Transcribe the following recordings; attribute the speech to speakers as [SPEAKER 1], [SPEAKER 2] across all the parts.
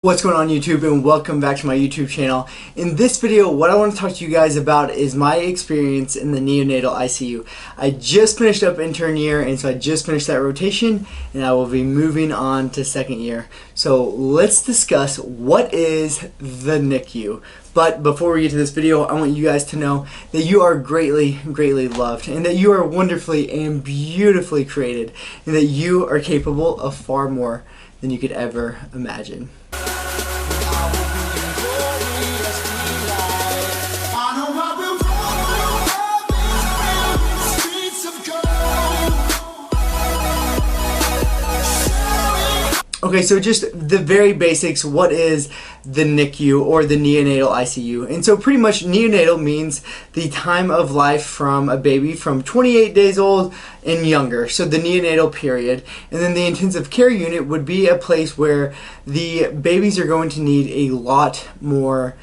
[SPEAKER 1] What's going on YouTube, and welcome back to my YouTube channel. In this video, what I want to talk to you guys about is my experience in the neonatal ICU. I just finished up intern year, and so I just finished that rotation, and I will be moving on to second year. So let's discuss what is the NICU. But before we get to this video, I want you guys to know that you are greatly, greatly loved, and that you are wonderfully and beautifully created, and that you are capable of far more than you could ever imagine. Okay, so just the very basics, what is the NICU or the neonatal ICU? And so pretty much neonatal means the time of life from a baby from 28 days old and younger, so the neonatal period. And then the intensive care unit would be a place where the babies are going to need a lot more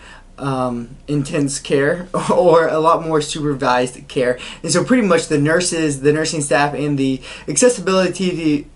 [SPEAKER 1] intense care or a lot more supervised care. And so pretty much the nurses, the nursing staff, and the accessibility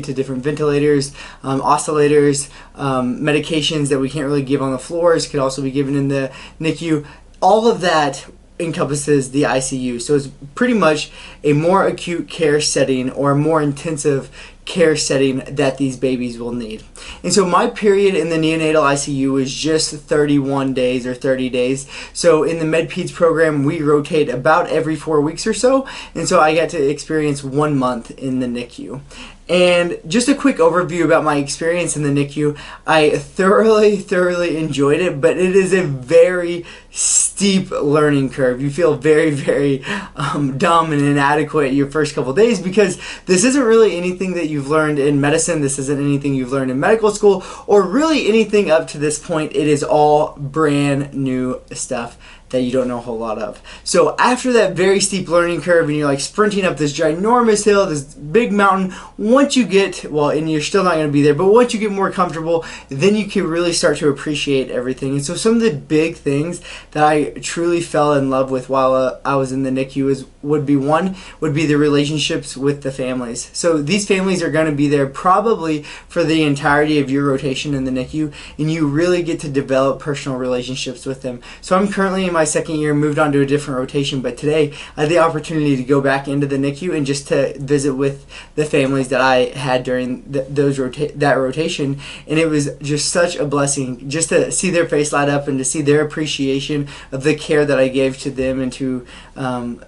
[SPEAKER 1] to different ventilators, oscillators, medications that we can't really give on the floors could also be given in the NICU. All of that encompasses the ICU. So it's pretty much a more acute care setting or a more intensive care setting that these babies will need. And so my period in the neonatal ICU was just 31 days or 30 days. So in the MedPeds program, we rotate about every 4 weeks or so. And so I got to experience 1 month in the NICU. And just a quick overview about my experience in the NICU. I thoroughly enjoyed it, but it is a very steep learning curve. You feel very dumb and inadequate your first couple days because this isn't really anything that you've learned in medicine. This isn't anything you've learned in medical school or really anything up to this point. It is all brand new stuff that you don't know a whole lot of. So after that very steep learning curve and you're like sprinting up this ginormous hill, this big mountain, once you get, well, and you're still not going to be there, but once you get more comfortable, then you can really start to appreciate everything. And so some of the big things that I truly fell in love with while I was in the NICU would be the relationships with the families. So these families are going to be there probably for the entirety of your rotation in the NICU, and you really get to develop personal relationships with them. So I'm currently in my second year, moved on to a different rotation, but today I had the opportunity to go back into the NICU and just to visit with the families that I had during that rotation, and it was just such a blessing just to see their face light up and to see their appreciation of the care that I gave to them and to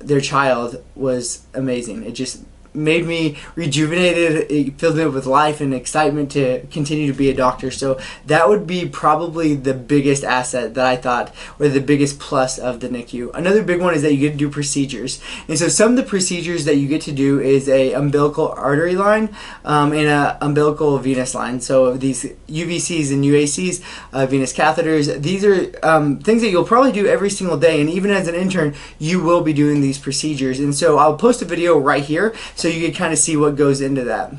[SPEAKER 1] their child was amazing. It just made me rejuvenated. It filled me with life and excitement to continue to be a doctor. So that would be probably the biggest asset that I thought, or the biggest plus of the NICU. Another big one is that you get to do procedures. And so some of the procedures that you get to do is a umbilical artery line and a umbilical venous line. So these UVCs and UACs, venous catheters, these are things that you'll probably do every single day. And even as an intern, you will be doing these procedures. And so I'll post a video right here so you can kind of see what goes into that.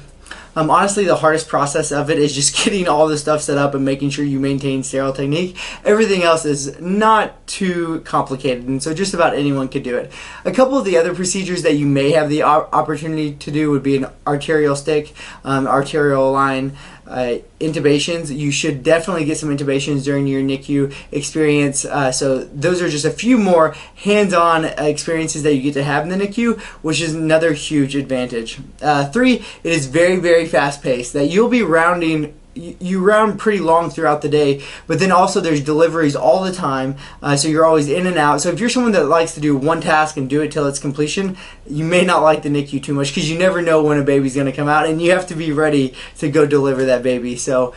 [SPEAKER 1] Honestly, the hardest process of it is just getting all the stuff set up and making sure you maintain sterile technique. Everything else is not too complicated, and so just about anyone could do it. A couple of the other procedures that you may have the opportunity to do would be an arterial stick, arterial line, intubations. You should definitely get some intubations during your NICU experience. So those are just a few more hands-on experiences that you get to have in the NICU, which is another huge advantage. 3, it is very fast-paced. That you'll be rounding. You round pretty long throughout the day, but then also there's deliveries all the time, so you're always in and out. So if you're someone that likes to do one task and do it till its completion, you may not like the NICU too much because you never know when a baby's going to come out, and you have to be ready to go deliver that baby. So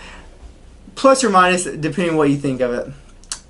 [SPEAKER 1] plus or minus, depending on what you think of it.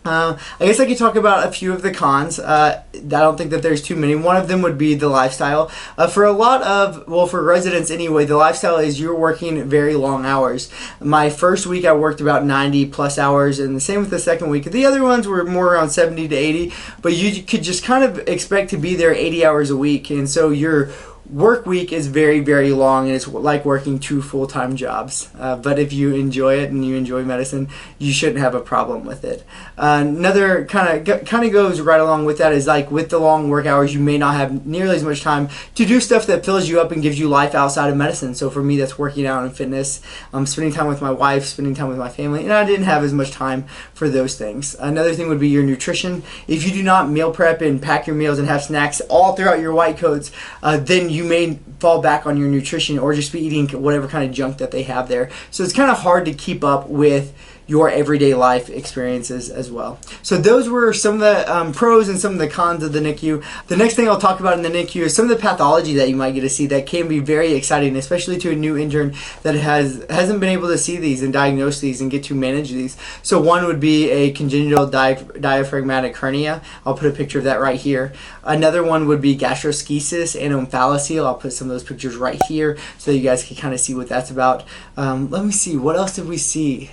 [SPEAKER 1] I guess I could talk about a few of the cons. I don't think that there's too many. One of them would be the lifestyle. For a lot of, well, for residents anyway, the lifestyle is you're working very long hours. My first week I worked about 90 plus hours, and the same with the second week. The other ones were more around 70 to 80, but you could just kind of expect to be there 80 hours a week, and so you're work week is very, very long, and it's like working 2 full-time jobs. But if you enjoy it and you enjoy medicine, you shouldn't have a problem with it. Another kind of goes right along with that is, like, with the long work hours, you may not have nearly as much time to do stuff that fills you up and gives you life outside of medicine. So for me, that's working out and fitness, spending time with my wife, spending time with my family, and I didn't have as much time for those things. Another thing would be your nutrition. If you do not meal prep and pack your meals and have snacks all throughout your white coats, then you may fall back on your nutrition or just be eating whatever kind of junk that they have there. So it's kind of hard to keep up with your everyday life experiences as well. So those were some of the pros and some of the cons of the NICU. The next thing I'll talk about in the NICU is some of the pathology that you might get to see that can be very exciting, especially to a new intern that hasn't been able to see these and diagnose these and get to manage these. So one would be a congenital diaphragmatic hernia. I'll put a picture of that right here. Another one would be gastroschisis and omphalocele. I'll put some of those pictures right here so you guys can kind of see what that's about. Let me see, what else did we see?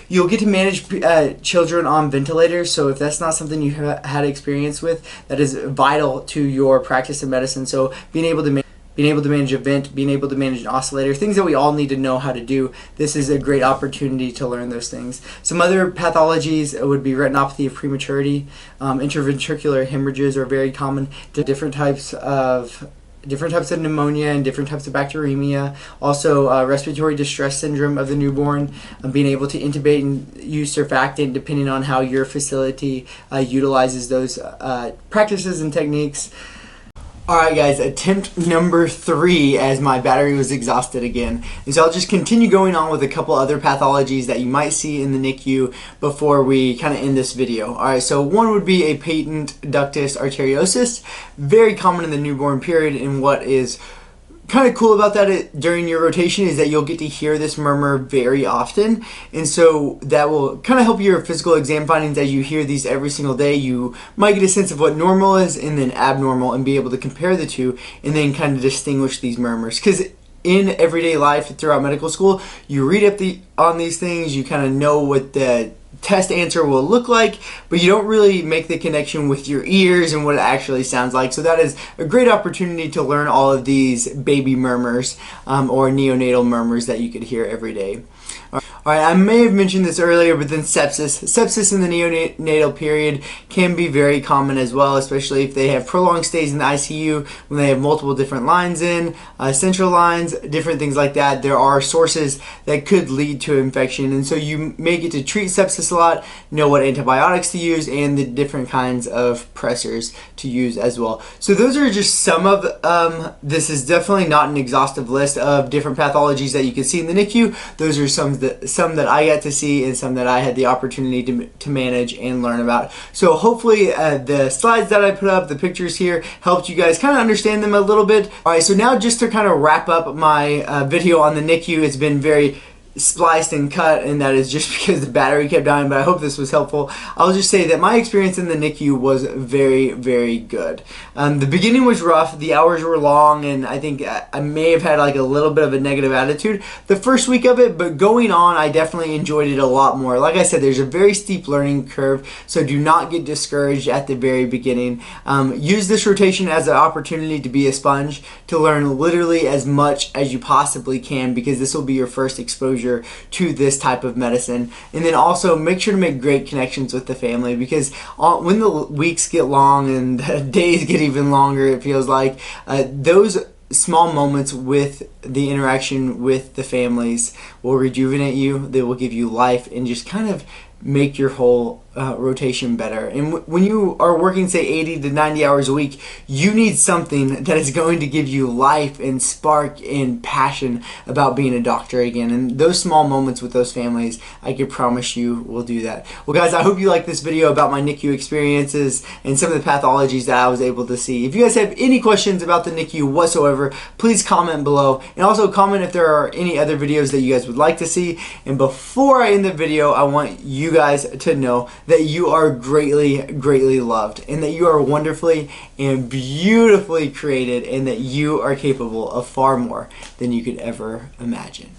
[SPEAKER 1] You'll get to manage children on ventilators, so if that's not something you have had experience with, that is vital to your practice of medicine. So being able to manage a vent, being able to manage an oscillator, things that we all need to know how to do. This is a great opportunity to learn those things. Some other pathologies would be retinopathy of prematurity. Intraventricular hemorrhages are very common. Different types of pneumonia and different types of bacteremia. Also, respiratory distress syndrome of the newborn, being able to intubate and use surfactant depending on how your facility utilizes those practices and techniques. Alright guys, attempt number 3 as my battery was exhausted again. And so I'll just continue going on with a couple other pathologies that you might see in the NICU before we kind of end this video. Alright, so one would be a patent ductus arteriosus, very common in the newborn period, and what is kind of cool about that during your rotation is that you'll get to hear this murmur very often, and so that will kind of help your physical exam findings. As you hear these every single day, you might get a sense of what normal is and then abnormal and be able to compare the two and then kind of distinguish these murmurs. Because in everyday life throughout medical school, you read up on these things, you kind of know what the test answer will look like, but you don't really make the connection with your ears and what it actually sounds like. So that is a great opportunity to learn all of these baby murmurs or neonatal murmurs that you could hear every day. Alright, I may have mentioned this earlier, but then sepsis. Sepsis in the neonatal period can be very common as well, especially if they have prolonged stays in the ICU, when they have multiple different lines in, central lines, different things like that. There are sources that could lead to infection, and so you may get to treat sepsis a lot, know what antibiotics to use, and the different kinds of pressors to use as well. So those are just some of, this is definitely not an exhaustive list of different pathologies that you can see in the NICU. Those are some that I got to see and some that I had the opportunity to manage and learn about. So hopefully the slides that I put up, the pictures here, helped you guys kind of understand them a little bit. Alright, so now just to kind of wrap up my video on the NICU, it's been very spliced and cut, and that is just because the battery kept dying, but I hope this was helpful. I'll just say that my experience in the NICU was very, very good. The beginning was rough, the hours were long, and I think I may have had like a little bit of a negative attitude the first week of it, but going on, I definitely enjoyed it a lot more. Like I said, there's a very steep learning curve, so do not get discouraged at the very beginning. Use this rotation as an opportunity to be a sponge, to learn literally as much as you possibly can, because this will be your first exposure to this type of medicine. And then also make sure to make great connections with the family, because when the weeks get long and the days get even longer, it feels like those small moments with the interaction with the families will rejuvenate you. They will give you life and just kind of make your whole rotation better. And when you are working, say, 80 to 90 hours a week, you need something that is going to give you life and spark and passion about being a doctor again. And those small moments with those families, I can promise you will do that. Well guys, I hope you liked this video about my NICU experiences and some of the pathologies that I was able to see. If you guys have any questions about the NICU whatsoever, please comment below, and also comment if there are any other videos that you guys would like to see. And before I end the video, I want you guys to know that you are greatly, greatly loved, and that you are wonderfully and beautifully created, and that you are capable of far more than you could ever imagine.